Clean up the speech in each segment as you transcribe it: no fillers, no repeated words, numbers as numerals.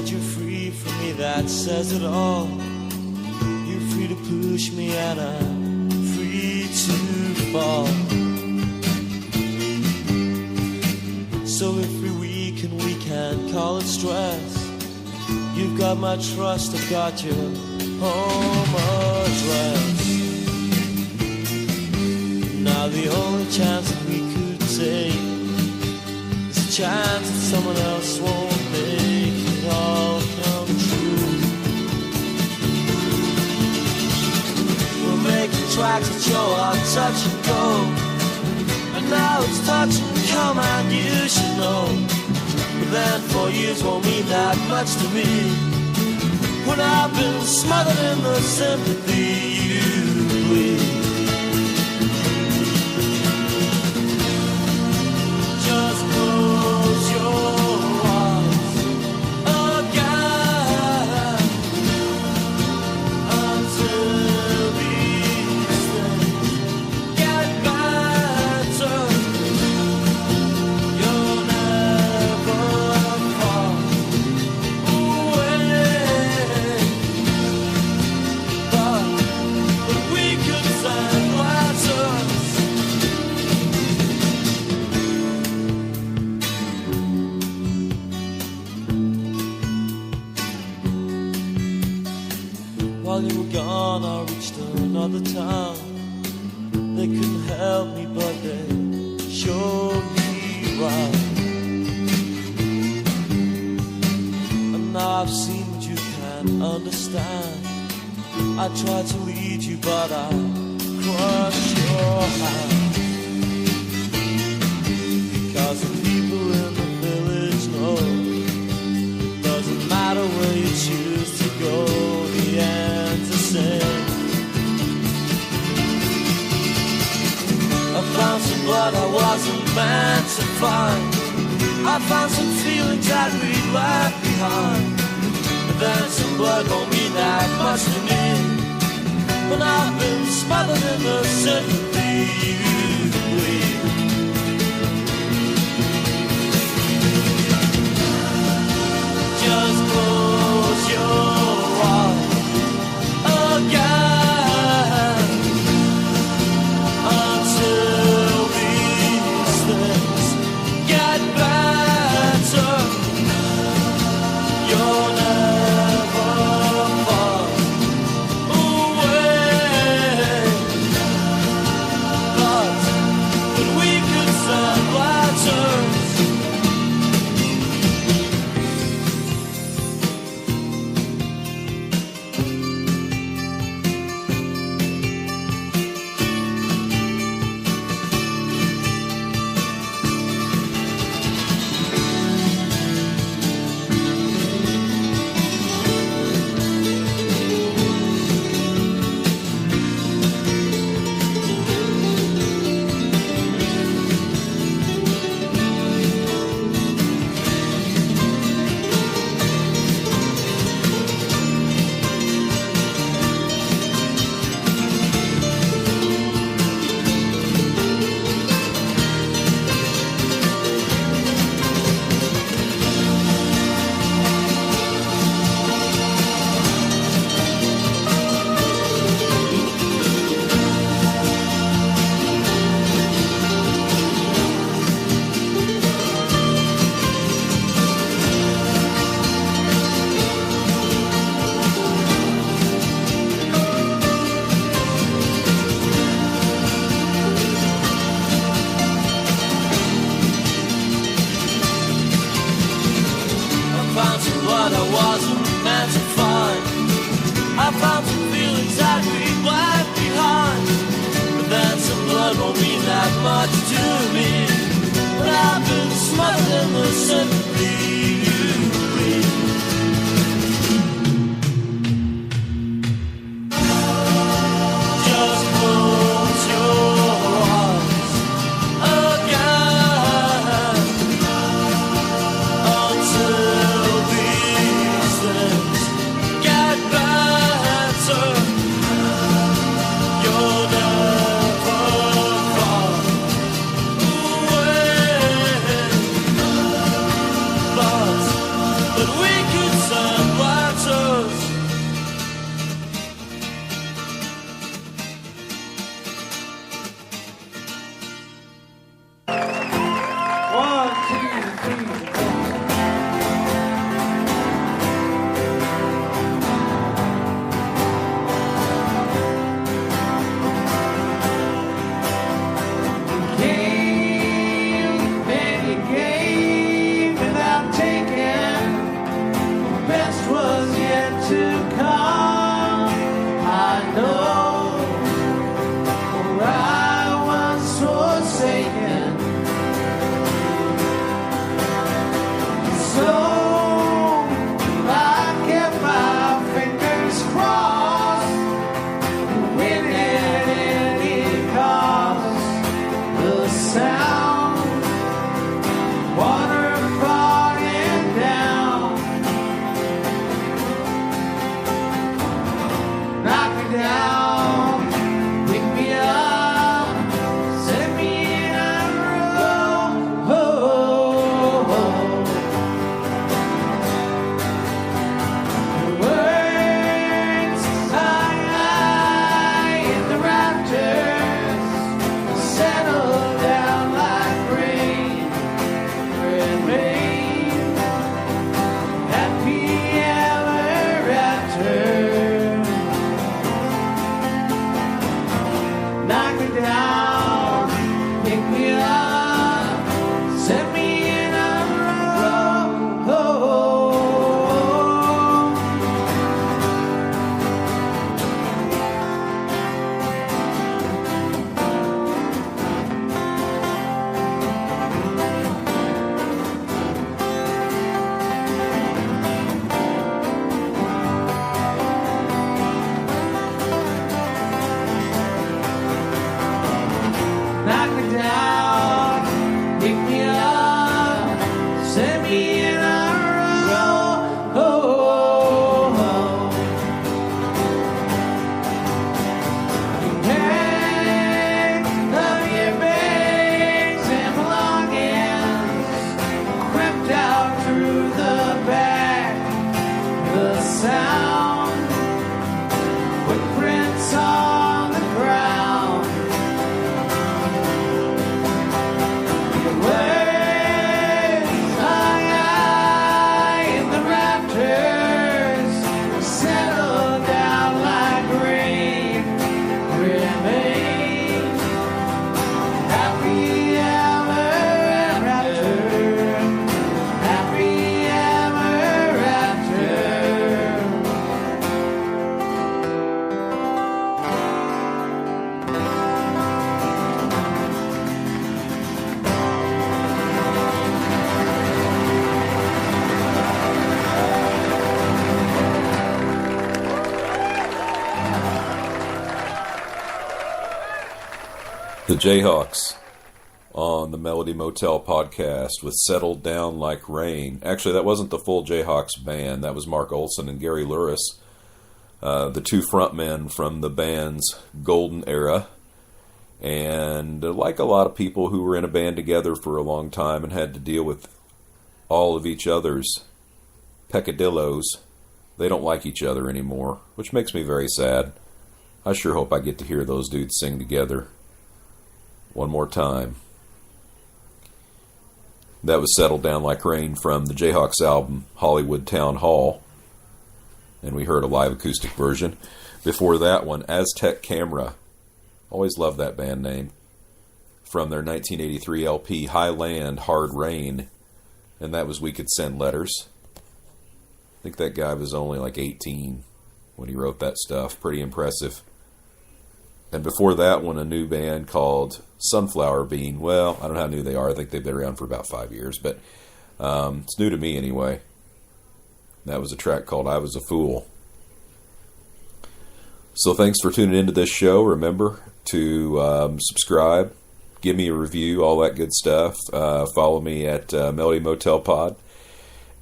and you're free from me, that says it all. You're free to push me and I'm free to fall. So if we're weak and we can't call it stress, you've got my trust, I've got your home address. Now the only chance that we could take is a chance that someone else won't make it all come true. We're making tracks that show our touch and go, and now it's touch and come and you should know. But then 4 years won't mean that much to me when I've been smothered in the sympathy you bleed. Just close your eyes again until these things get better. You'll never fall away, but we could send letters. While you were gone, I reached another town. They couldn't help me, but they showed me round. And now I've seen what you can't understand. I tried to lead you, but I crushed your hand. Because the people in the village know it doesn't matter where you choose to go, the end's the same. I found some blood I wasn't meant to find. I found some feelings that we'd left behind. But then some blood won't mean that much to me when I've been smothered in the sympathy you bleed. Just close your eyes again until these things get better. You'll never fall away, but we could send letters. What I wasn't meant to find. I found some feelings that we'd left behind. But then some blood won't mean that much to me when I've been smothered in the sympathy you bleed. Just close your eyes again until these things get better. You'll never fall away, The Jayhawks on the Melody Motel podcast with Settled Down Like Rain. Actually, that wasn't the full Jayhawks band. That was Mark Olson and Gary Luris, the two frontmen from the band's golden era. And like a lot of people who were in a band together for a long time and had to deal with all of each other's peccadillos, they don't like each other anymore, which makes me very sad. I sure hope I get to hear those dudes sing together one more time. That was Settled Down Like Rain from the Jayhawks album Hollywood Town Hall, and we heard a live acoustic version. Before that one, Aztec Camera. Always loved that band name. From their 1983 LP High Land, Hard Rain, and that was We Could Send Letters. I think that guy was only like 18 when he wrote that stuff. Pretty impressive. And before that one, a new band called Sunflower Bean. Well, I don't know how new they are. I think they've been around for about 5 years, but it's new to me anyway. That was a track called I Was a Fool. So thanks for tuning into this show. Remember to subscribe, give me a review, all that good stuff. Follow me at Melody Motel Pod.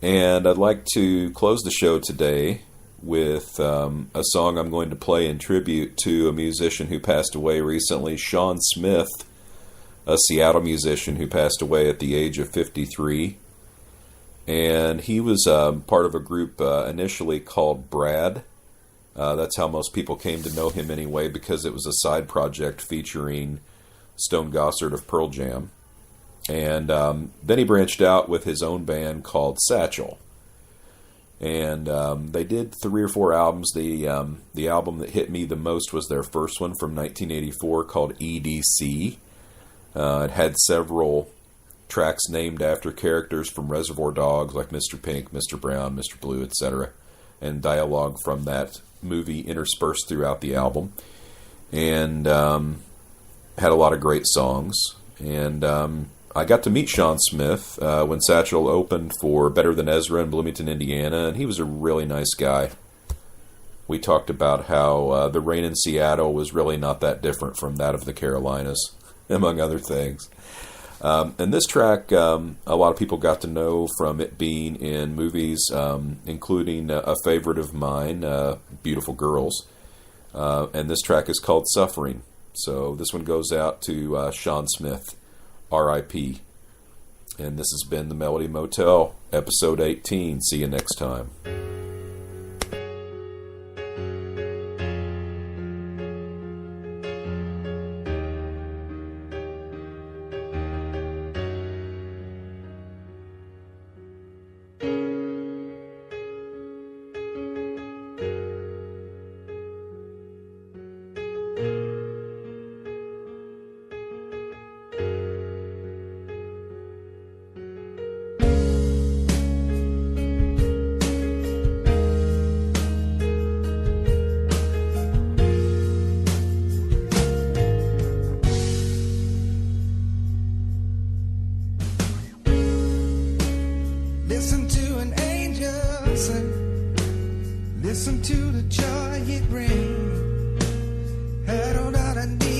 And I'd like to close the show today with a song I'm going to play in tribute to a musician who passed away recently, Sean Smith, a Seattle musician who passed away at the age of 53. And he was part of a group initially called Brad. That's how most people came to know him anyway, because it was a side project featuring Stone Gossard of Pearl Jam. And then he branched out with his own band called Satchel. And they did 3 or 4 albums. The album that hit me the most was their first one from 1984 called EDC. It had several tracks named after characters from Reservoir Dogs like Mr. Pink, Mr. Brown, Mr. Blue, etc. And dialogue from that movie interspersed throughout the album. And had a lot of great songs. And I got to meet Sean Smith when Satchel opened for Better Than Ezra in Bloomington, Indiana, and he was a really nice guy. We talked about how the rain in Seattle was really not that different from that of the Carolinas, among other things. And this track, a lot of people got to know from it being in movies, including a favorite of mine, Beautiful Girls. And this track is called Suffering. So this one goes out to Sean Smith, R.I.P. And this has been the Melody Motel, episode 18. See you next time. Listen to an angel sing. Listen to the joy it brings. I don't know, I need